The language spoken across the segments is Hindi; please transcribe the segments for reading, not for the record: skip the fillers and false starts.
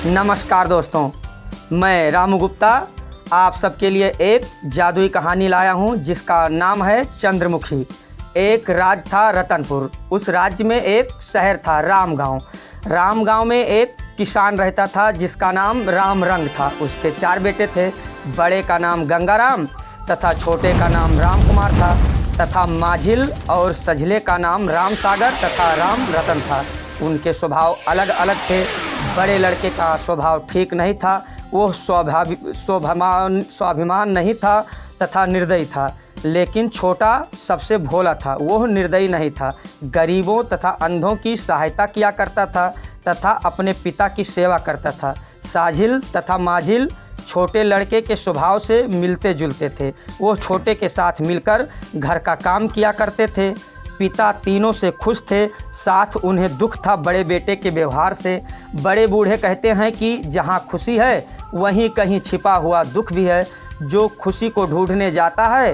नमस्कार दोस्तों, मैं रामू गुप्ता आप सबके लिए एक जादुई कहानी लाया हूं जिसका नाम है चंद्रमुखी। एक राज्य था रतनपुर। उस राज्य में एक शहर था रामगांव। रामगांव में एक किसान रहता था जिसका नाम रामरंग था। उसके 4 बेटे थे। बड़े का नाम गंगाराम तथा छोटे का नाम रामकुमार था तथा माझिल और सझले का नाम रामसागर तथा राम रतन था। उनके स्वभाव अलग अलग थे। बड़े लड़के का स्वभाव ठीक नहीं था। वो स्वाभिमान नहीं था तथा निर्दयी था। लेकिन छोटा सबसे भोला था। वो निर्दयी नहीं था। गरीबों तथा अंधों की सहायता किया करता था तथा अपने पिता की सेवा करता था। साझिल तथा माझिल छोटे लड़के के स्वभाव से मिलते जुलते थे। वो छोटे के साथ मिलकर घर का काम किया करते थे। पिता तीनों से खुश थे। साथ उन्हें दुख था बड़े बेटे के व्यवहार से। बड़े बूढ़े कहते हैं कि जहाँ खुशी है वहीं कहीं छिपा हुआ दुख भी है। जो खुशी को ढूंढने जाता है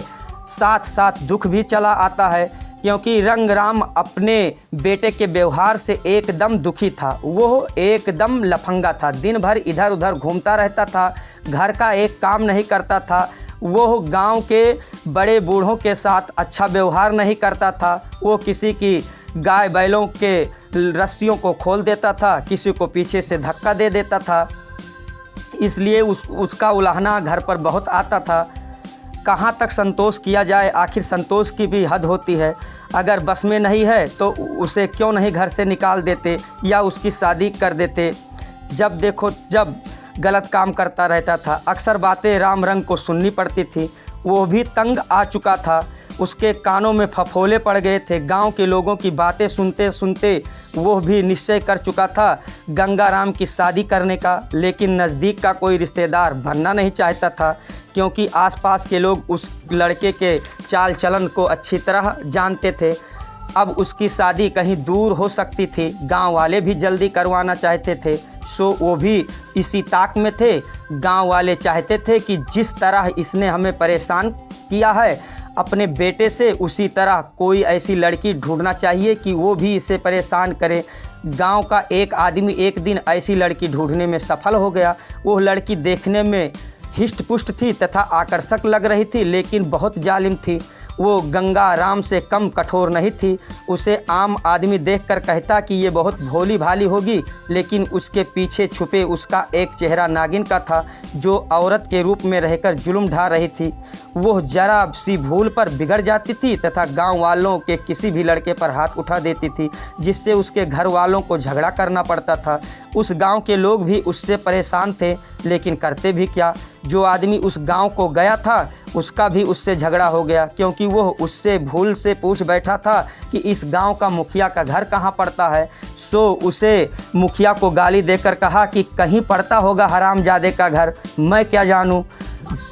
साथ साथ दुख भी चला आता है। क्योंकि रंगराम अपने बेटे के व्यवहार से एकदम दुखी था। वो एकदम लफंगा था। दिन भर इधर उधर घूमता रहता था। घर का एक काम नहीं करता था। वो गांव के बड़े बूढ़ों के साथ अच्छा व्यवहार नहीं करता था। वो किसी की गाय बैलों के रस्सियों को खोल देता था, किसी को पीछे से धक्का दे देता था। इसलिए उसका उलाहना घर पर बहुत आता था। कहाँ तक संतोष किया जाए, आखिर संतोष की भी हद होती है। अगर बस में नहीं है तो उसे क्यों नहीं घर से निकाल देते या उसकी शादी कर देते। जब देखो जब गलत काम करता रहता था। अक्सर बातें रामरंग को सुननी पड़ती थी। वो भी तंग आ चुका था। उसके कानों में फफोले पड़ गए थे। गांव के लोगों की बातें सुनते सुनते वो भी निश्चय कर चुका था गंगाराम की शादी करने का। लेकिन नज़दीक का कोई रिश्तेदार बनना नहीं चाहता था क्योंकि आसपास के लोग उस लड़के के चाल चलन को अच्छी तरह जानते थे। अब उसकी शादी कहीं दूर हो सकती थी। गांव वाले भी जल्दी करवाना चाहते थे। सो वो भी इसी ताक में थे। गांव वाले चाहते थे कि जिस तरह इसने हमें परेशान किया है अपने बेटे से, उसी तरह कोई ऐसी लड़की ढूंढना चाहिए कि वो भी इसे परेशान करे। गांव का एक आदमी एक दिन ऐसी लड़की ढूंढने में सफल हो गया। वो लड़की देखने में हिष्ट पुष्ट थी तथा आकर्षक लग रही थी, लेकिन बहुत जालिम थी। वो गंगाराम से कम कठोर नहीं थी। उसे आम आदमी देखकर कहता कि ये बहुत भोली भाली होगी, लेकिन उसके पीछे छुपे उसका एक चेहरा नागिन का था जो औरत के रूप में रहकर जुल्म ढा रही थी। वो जरा सी भूल पर बिगड़ जाती थी तथा गांव वालों के किसी भी लड़के पर हाथ उठा देती थी, जिससे उसके घर वालों को झगड़ा करना पड़ता था। उस गांव के लोग भी उससे परेशान थे, लेकिन करते भी क्या। जो आदमी उस गांव को गया था उसका भी उससे झगड़ा हो गया, क्योंकि वो उससे भूल से पूछ बैठा था कि इस गांव का मुखिया का घर कहाँ पड़ता है। सो उसे मुखिया को गाली देकर कहा कि कहीं पड़ता होगा हरामजादे का घर, मैं क्या जानूं।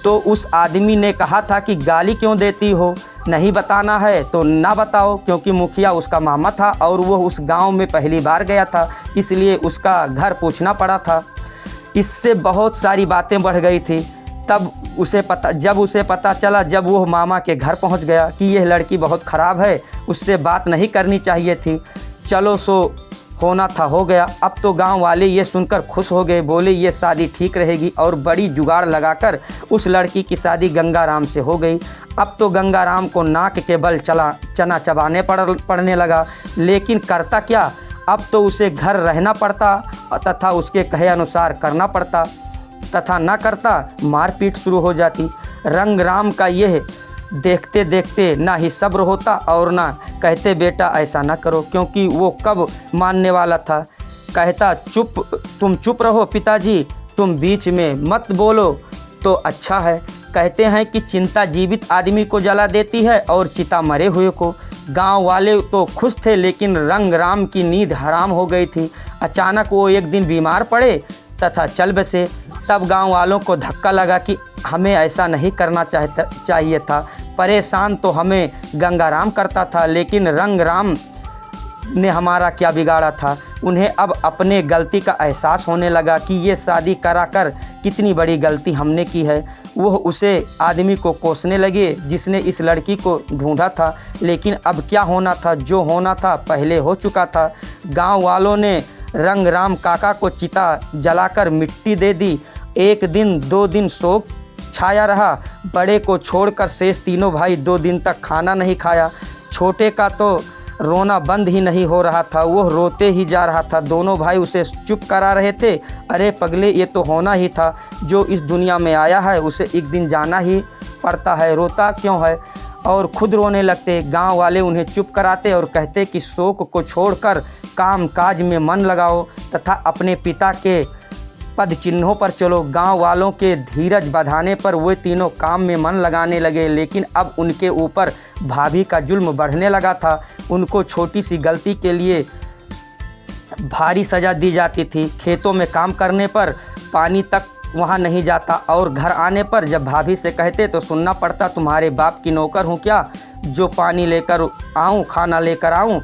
तो उस आदमी ने कहा था कि गाली क्यों देती हो, नहीं बताना है तो ना बताओ। क्योंकि मुखिया उसका मामा था और वो उस गांव में पहली बार गया था, इसलिए उसका घर पूछना पड़ा था। इससे बहुत सारी बातें बढ़ गई थी। जब उसे पता चला, जब वो मामा के घर पहुंच गया कि यह लड़की बहुत ख़राब है, उससे बात नहीं करनी चाहिए थी। चलो सो होना था हो गया। अब तो गांव वाले ये सुनकर खुश हो गए। बोले ये शादी ठीक रहेगी और बड़ी जुगाड़ लगाकर उस लड़की की शादी गंगाराम से हो गई। अब तो गंगाराम को नाक के बल चना चबाने पड़ने लगा। लेकिन करता क्या, अब तो उसे घर रहना पड़ता तथा उसके कहे अनुसार करना पड़ता, तथा न करता मारपीट शुरू हो जाती। रंगराम का यह देखते देखते ना ही सब्र होता और ना कहते बेटा ऐसा ना करो, क्योंकि वो कब मानने वाला था। कहता तुम चुप रहो पिताजी, तुम बीच में मत बोलो तो अच्छा है। कहते हैं कि चिंता जीवित आदमी को जला देती है और चिता मरे हुए को। गांव वाले तो खुश थे, लेकिन रंगराम की नींद हराम हो गई थी। अचानक वो एक दिन बीमार पड़े तथा चल बसे। तब गांव वालों को धक्का लगा कि हमें ऐसा नहीं करना चाहिए था। परेशान तो हमें गंगाराम करता था, लेकिन रंगराम ने हमारा क्या बिगाड़ा था। उन्हें अब अपने गलती का एहसास होने लगा कि ये शादी कराकर कितनी बड़ी गलती हमने की है। वो उसे आदमी को कोसने लगे जिसने इस लड़की को ढूंढा था। लेकिन अब क्या होना था, जो होना था पहले हो चुका था। गांव वालों ने रंग राम काका को चिता जलाकर मिट्टी दे दी। 1 दिन 2 दिन शोक छाया रहा। बड़े को छोड़कर शेष तीनों भाई 2 दिन तक खाना नहीं खाया। छोटे का तो रोना बंद ही नहीं हो रहा था, वो रोते ही जा रहा था। दोनों भाई उसे चुप करा रहे थे। अरे पगले, ये तो होना ही था, जो इस दुनिया में आया है उसे एक दिन जाना ही पड़ता है, रोता क्यों है। और खुद रोने लगते। गांव वाले उन्हें चुप कराते और कहते कि शोक को छोड़कर काम काज में मन लगाओ तथा अपने पिता के पद चिन्हों पर चलो। गांव वालों के धीरज बधाने पर वे तीनों काम में मन लगाने लगे। लेकिन अब उनके ऊपर भाभी का जुल्म बढ़ने लगा था। उनको छोटी सी गलती के लिए भारी सज़ा दी जाती थी। खेतों में काम करने पर पानी तक वहाँ नहीं जाता और घर आने पर जब भाभी से कहते तो सुनना पड़ता, तुम्हारे बाप की नौकर हूँ क्या, जो पानी लेकर आऊँ खाना लेकर आऊँ।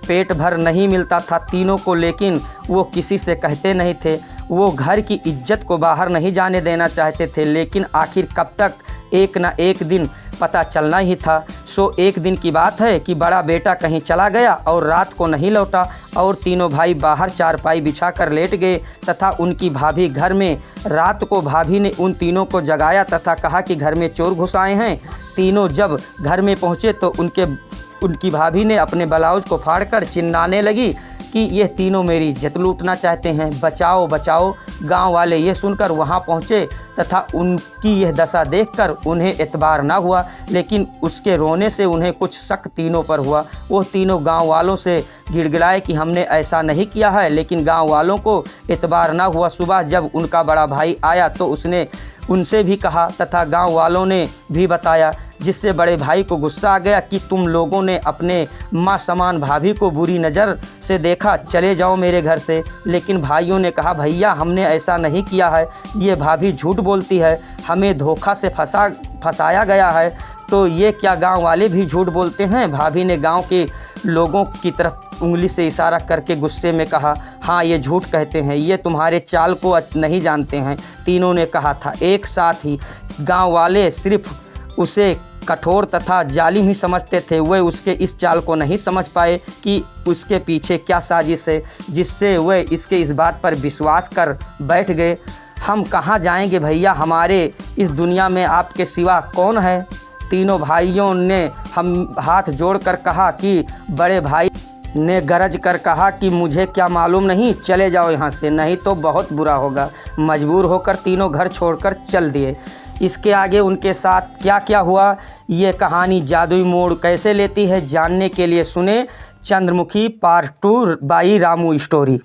पेट भर नहीं मिलता था तीनों को, लेकिन वो किसी से कहते नहीं थे। वो घर की इज्जत को बाहर नहीं जाने देना चाहते थे, लेकिन आखिर कब तक, एक न एक दिन पता चलना ही था। सो एक दिन की बात है कि बड़ा बेटा कहीं चला गया और रात को नहीं लौटा और तीनों भाई बाहर चारपाई बिछाकर लेट गए तथा उनकी भाभी घर में। रात को भाभी ने उन तीनों को जगाया तथा कहा कि घर में चोर घुस आए हैं। तीनों जब घर में पहुँचे तो उनकी भाभी ने अपने ब्लाउज को फाड़कर चिल्लाने लगी कि ये तीनों मेरी इज्जत लूटना चाहते हैं, बचाओ बचाओ। गांव वाले ये सुनकर वहां पहुंचे तथा उनकी यह दशा देखकर उन्हें एतबार न हुआ, लेकिन उसके रोने से उन्हें कुछ शक तीनों पर हुआ। वो तीनों गांव वालों से गिड़गिड़ाए कि हमने ऐसा नहीं किया है, लेकिन गांव वालों को एतबार न हुआ। सुबह जब उनका बड़ा भाई आया तो उसने उनसे भी कहा तथा गांव वालों ने भी बताया, जिससे बड़े भाई को गुस्सा आ गया कि तुम लोगों ने अपने माँ समान भाभी को बुरी नज़र से देखा, चले जाओ मेरे घर से। लेकिन भाइयों ने कहा, भैया हमने ऐसा नहीं किया है, ये भाभी झूठ बोलती है, हमें धोखा से फंसाया गया है। तो ये क्या गांव वाले भी झूठ बोलते हैं। भाभी ने गांव के लोगों की तरफ उंगली से इशारा करके गुस्से में कहा, हाँ ये झूठ कहते हैं, ये तुम्हारे चाल को नहीं जानते हैं। तीनों ने कहा था एक साथ ही। गांव वाले सिर्फ उसे कठोर तथा जालिम ही समझते थे। वे उसके इस चाल को नहीं समझ पाए कि उसके पीछे क्या साजिश है, जिससे वे इसके इस बात पर विश्वास कर बैठ गए। हम कहाँ जाएंगे भैया, हमारे इस दुनिया में आपके सिवा कौन है। तीनों भाइयों ने हम हाथ जोड़कर कहा कि बड़े भाई ने गरज कर कहा कि मुझे क्या मालूम नहीं, चले जाओ यहाँ से, नहीं तो बहुत बुरा होगा। मजबूर होकर तीनों घर छोड़कर चल दिए। इसके आगे उनके साथ क्या क्या हुआ, ये कहानी जादुई मोड़ कैसे लेती है, जानने के लिए सुने Chandramukhi part 2 by Ramu story.